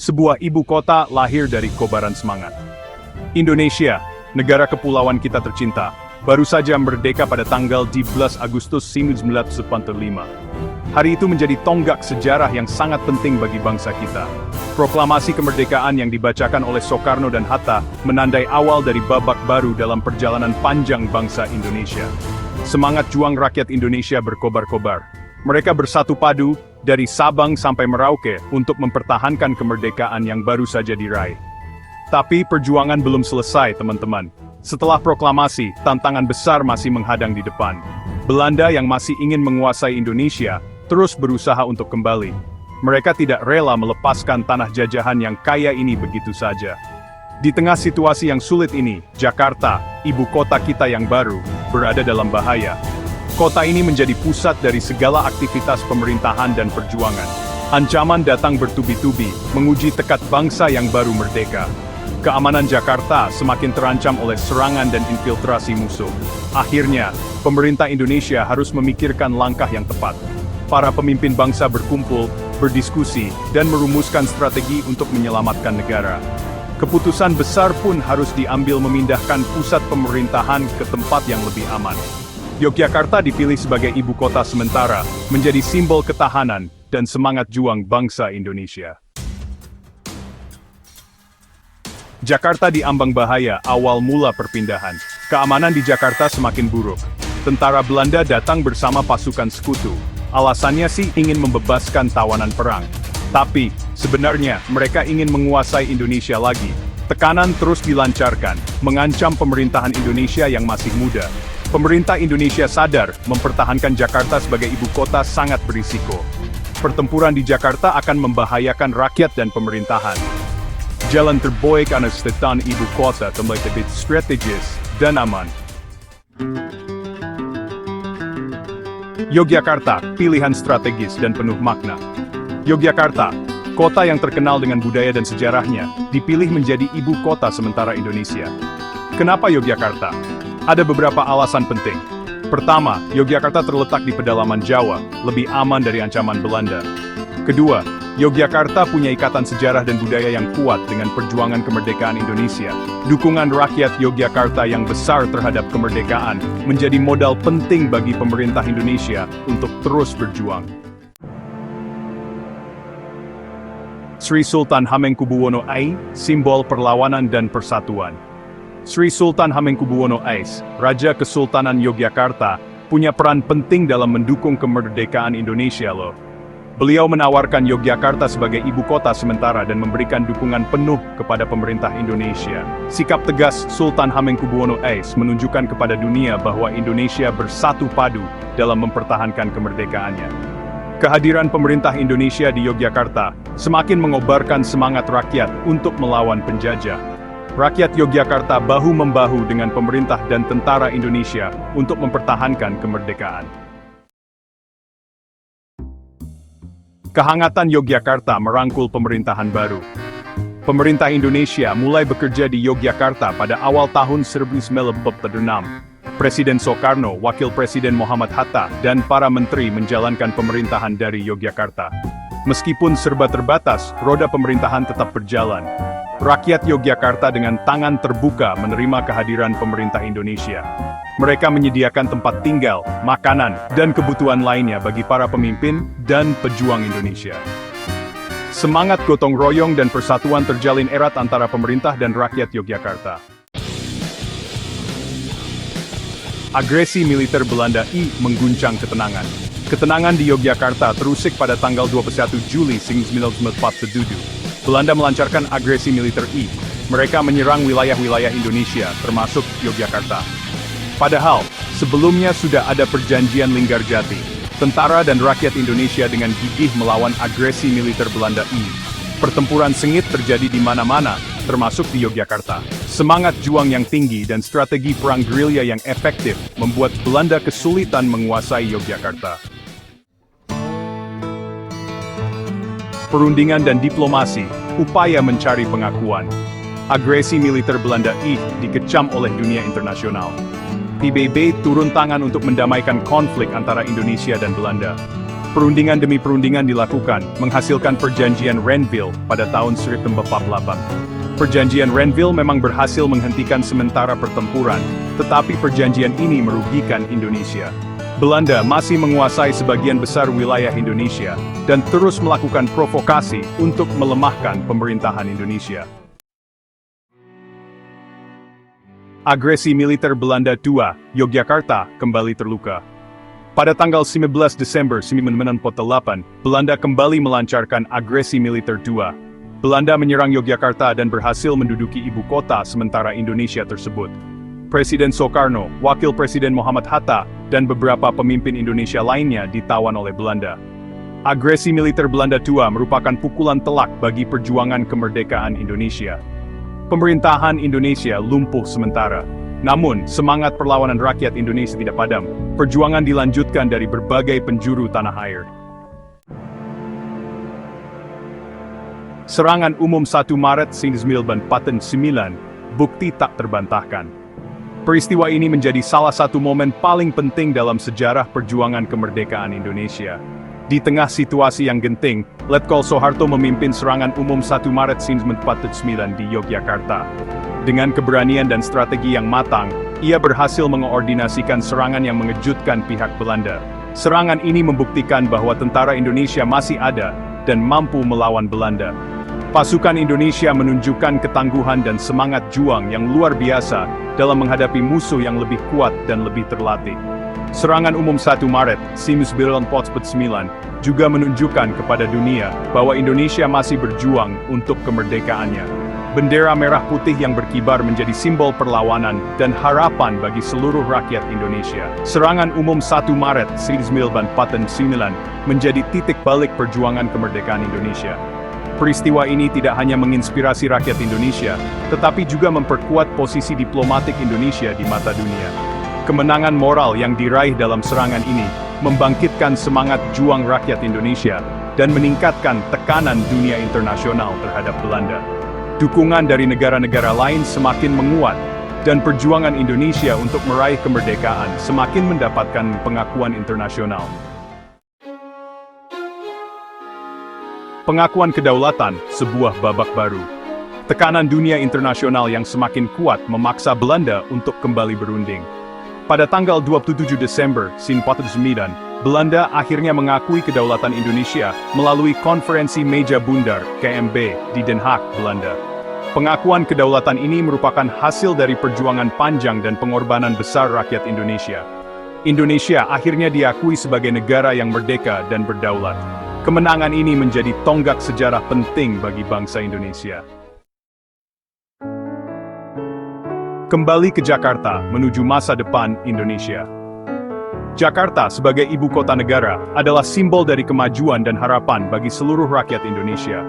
sebuah ibu kota lahir dari kobaran semangat. Indonesia, negara kepulauan kita tercinta, baru saja merdeka pada tanggal 12 Agustus 1945. Hari itu menjadi tonggak sejarah yang sangat penting bagi bangsa kita. Proklamasi kemerdekaan yang dibacakan oleh Soekarno dan Hatta menandai awal dari babak baru dalam perjalanan panjang bangsa Indonesia. Semangat juang rakyat Indonesia berkobar-kobar. Mereka bersatu padu dari Sabang sampai Merauke untuk mempertahankan kemerdekaan yang baru saja diraih. Tapi perjuangan belum selesai, teman-teman. Setelah proklamasi, tantangan besar masih menghadang di depan. Belanda yang masih ingin menguasai Indonesia terus berusaha untuk kembali. Mereka tidak rela melepaskan tanah jajahan yang kaya ini begitu saja. Di tengah situasi yang sulit ini, Jakarta, ibu kota kita yang baru, berada dalam bahaya. Kota ini menjadi pusat dari segala aktivitas pemerintahan dan perjuangan. Ancaman datang bertubi-tubi, menguji tekad bangsa yang baru merdeka. Keamanan Jakarta semakin terancam oleh serangan dan infiltrasi musuh. Akhirnya, pemerintah Indonesia harus memikirkan langkah yang tepat. Para pemimpin bangsa berkumpul, berdiskusi, dan merumuskan strategi untuk menyelamatkan negara. Keputusan besar pun harus diambil memindahkan pusat pemerintahan ke tempat yang lebih aman. Yogyakarta dipilih sebagai ibu kota sementara, menjadi simbol ketahanan dan semangat juang bangsa Indonesia. Jakarta diambang bahaya awal mula perpindahan. Keamanan di Jakarta semakin buruk. Tentara Belanda datang bersama pasukan sekutu. Alasannya sih ingin membebaskan tawanan perang. Tapi, sebenarnya mereka ingin menguasai Indonesia lagi. Tekanan terus dilancarkan, mengancam pemerintahan Indonesia yang masih muda. Pemerintah Indonesia sadar, mempertahankan Jakarta sebagai ibu kota sangat berisiko. Pertempuran di Jakarta akan membahayakan rakyat dan pemerintahan. Jalan terbaik Anastan ibu kota lebih strategis dan aman. Yogyakarta, pilihan strategis dan penuh makna. Yogyakarta, kota yang terkenal dengan budaya dan sejarahnya, dipilih menjadi ibu kota sementara Indonesia. Kenapa Yogyakarta? Ada beberapa alasan penting. Pertama, Yogyakarta terletak di pedalaman Jawa, lebih aman dari ancaman Belanda. Kedua, Yogyakarta punya ikatan sejarah dan budaya yang kuat dengan perjuangan kemerdekaan Indonesia. Dukungan rakyat Yogyakarta yang besar terhadap kemerdekaan menjadi modal penting bagi pemerintah Indonesia untuk terus berjuang. Sri Sultan Hamengkubuwono I, simbol perlawanan dan persatuan. Sri Sultan Hamengkubuwono I, Raja Kesultanan Yogyakarta, punya peran penting dalam mendukung kemerdekaan Indonesia loh. Beliau menawarkan Yogyakarta sebagai ibu kota sementara dan memberikan dukungan penuh kepada pemerintah Indonesia. Sikap tegas Sultan Hamengkubuwono I menunjukkan kepada dunia bahwa Indonesia bersatu padu dalam mempertahankan kemerdekaannya. Kehadiran pemerintah Indonesia di Yogyakarta semakin mengobarkan semangat rakyat untuk melawan penjajah. Rakyat Yogyakarta bahu-membahu dengan pemerintah dan tentara Indonesia untuk mempertahankan kemerdekaan. Kehangatan Yogyakarta merangkul pemerintahan baru. Pemerintah Indonesia mulai bekerja di Yogyakarta pada awal tahun 1946. Presiden Soekarno, Wakil Presiden Muhammad Hatta, dan para menteri menjalankan pemerintahan dari Yogyakarta. Meskipun serba terbatas, roda pemerintahan tetap berjalan. Rakyat Yogyakarta dengan tangan terbuka menerima kehadiran pemerintah Indonesia. Mereka menyediakan tempat tinggal, makanan, dan kebutuhan lainnya bagi para pemimpin dan pejuang Indonesia. Semangat gotong royong dan persatuan terjalin erat antara pemerintah dan rakyat Yogyakarta. Agresi militer Belanda I mengguncang ketenangan. Ketenangan di Yogyakarta terusik pada tanggal 21 Juli 1947. Belanda melancarkan agresi militer I. Mereka menyerang wilayah-wilayah Indonesia, termasuk Yogyakarta. Padahal, sebelumnya sudah ada perjanjian Linggarjati. Tentara dan rakyat Indonesia dengan gigih melawan agresi militer Belanda I. Pertempuran sengit terjadi di mana-mana, termasuk di Yogyakarta. Semangat juang yang tinggi dan strategi perang gerilya yang efektif membuat Belanda kesulitan menguasai Yogyakarta. Perundingan dan diplomasi, upaya mencari pengakuan. Agresi militer Belanda I dikecam oleh dunia internasional. PBB turun tangan untuk mendamaikan konflik antara Indonesia dan Belanda. Perundingan demi perundingan dilakukan, menghasilkan Perjanjian Renville pada tahun 1948. Perjanjian Renville memang berhasil menghentikan sementara pertempuran, tetapi perjanjian ini merugikan Indonesia. Belanda masih menguasai sebagian besar wilayah Indonesia, dan terus melakukan provokasi untuk melemahkan pemerintahan Indonesia. Agresi militer Belanda II, Yogyakarta, kembali terluka. Pada tanggal 19 Desember 1948, Belanda kembali melancarkan agresi militer II. Belanda menyerang Yogyakarta dan berhasil menduduki ibu kota sementara Indonesia tersebut. Presiden Soekarno, Wakil Presiden Muhammad Hatta, dan beberapa pemimpin Indonesia lainnya ditawan oleh Belanda. Agresi militer Belanda II merupakan pukulan telak bagi perjuangan kemerdekaan Indonesia. Pemerintahan Indonesia lumpuh sementara. Namun, semangat perlawanan rakyat Indonesia tidak padam. Perjuangan dilanjutkan dari berbagai penjuru tanah air. Serangan umum 1 Maret 1949, bukti tak terbantahkan. Peristiwa ini menjadi salah satu momen paling penting dalam sejarah perjuangan kemerdekaan Indonesia. Di tengah situasi yang genting, Letkol Soeharto memimpin serangan umum 1 Maret 1949 di Yogyakarta. Dengan keberanian dan strategi yang matang, ia berhasil mengoordinasikan serangan yang mengejutkan pihak Belanda. Serangan ini membuktikan bahwa tentara Indonesia masih ada dan mampu melawan Belanda. Pasukan Indonesia menunjukkan ketangguhan dan semangat juang yang luar biasa dalam menghadapi musuh yang lebih kuat dan lebih terlatih. Serangan umum 1 Maret 1949 juga menunjukkan kepada dunia bahwa Indonesia masih berjuang untuk kemerdekaannya. Bendera merah putih yang berkibar menjadi simbol perlawanan dan harapan bagi seluruh rakyat Indonesia. Serangan umum 1 Maret 1949 menjadi titik balik perjuangan kemerdekaan Indonesia. Peristiwa ini tidak hanya menginspirasi rakyat Indonesia, tetapi juga memperkuat posisi diplomatik Indonesia di mata dunia. Kemenangan moral yang diraih dalam serangan ini membangkitkan semangat juang rakyat Indonesia dan meningkatkan tekanan dunia internasional terhadap Belanda. Dukungan dari negara-negara lain semakin menguat, dan perjuangan Indonesia untuk meraih kemerdekaan semakin mendapatkan pengakuan internasional. Pengakuan kedaulatan, sebuah babak baru. Tekanan dunia internasional yang semakin kuat memaksa Belanda untuk kembali berunding. Pada tanggal 27 Desember 1949, Belanda akhirnya mengakui kedaulatan Indonesia melalui Konferensi Meja Bundar (KMB) di Den Haag, Belanda. Pengakuan kedaulatan ini merupakan hasil dari perjuangan panjang dan pengorbanan besar rakyat Indonesia. Indonesia akhirnya diakui sebagai negara yang merdeka dan berdaulat. Kemenangan ini menjadi tonggak sejarah penting bagi bangsa Indonesia. Kembali ke Jakarta menuju masa depan Indonesia. Jakarta sebagai ibu kota negara adalah simbol dari kemajuan dan harapan bagi seluruh rakyat Indonesia.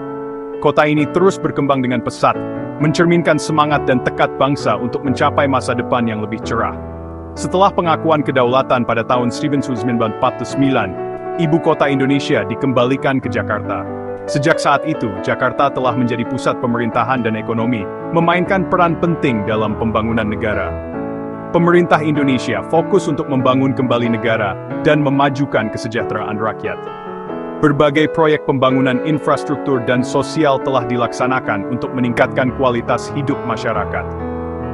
Kota ini terus berkembang dengan pesat, mencerminkan semangat dan tekad bangsa untuk mencapai masa depan yang lebih cerah. Setelah pengakuan kedaulatan pada tahun 1949, ibu kota Indonesia dikembalikan ke Jakarta. Sejak saat itu, Jakarta telah menjadi pusat pemerintahan dan ekonomi, memainkan peran penting dalam pembangunan negara. Pemerintah Indonesia fokus untuk membangun kembali negara dan memajukan kesejahteraan rakyat. Berbagai proyek pembangunan infrastruktur dan sosial telah dilaksanakan untuk meningkatkan kualitas hidup masyarakat.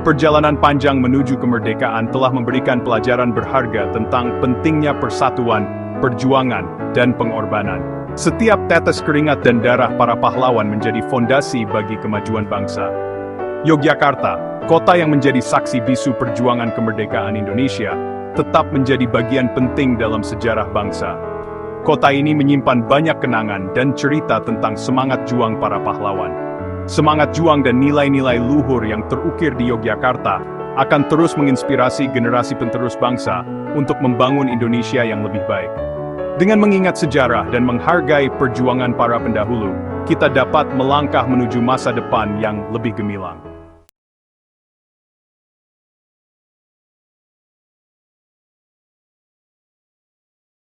Perjalanan panjang menuju kemerdekaan telah memberikan pelajaran berharga tentang pentingnya persatuan, perjuangan, dan pengorbanan. Setiap tetes keringat dan darah para pahlawan menjadi fondasi bagi kemajuan bangsa. Yogyakarta, kota yang menjadi saksi bisu perjuangan kemerdekaan Indonesia, tetap menjadi bagian penting dalam sejarah bangsa. Kota ini menyimpan banyak kenangan dan cerita tentang semangat juang para pahlawan. Semangat juang dan nilai-nilai luhur yang terukir di Yogyakarta akan terus menginspirasi generasi penerus bangsa untuk membangun Indonesia yang lebih baik. Dengan mengingat sejarah dan menghargai perjuangan para pendahulu, kita dapat melangkah menuju masa depan yang lebih gemilang.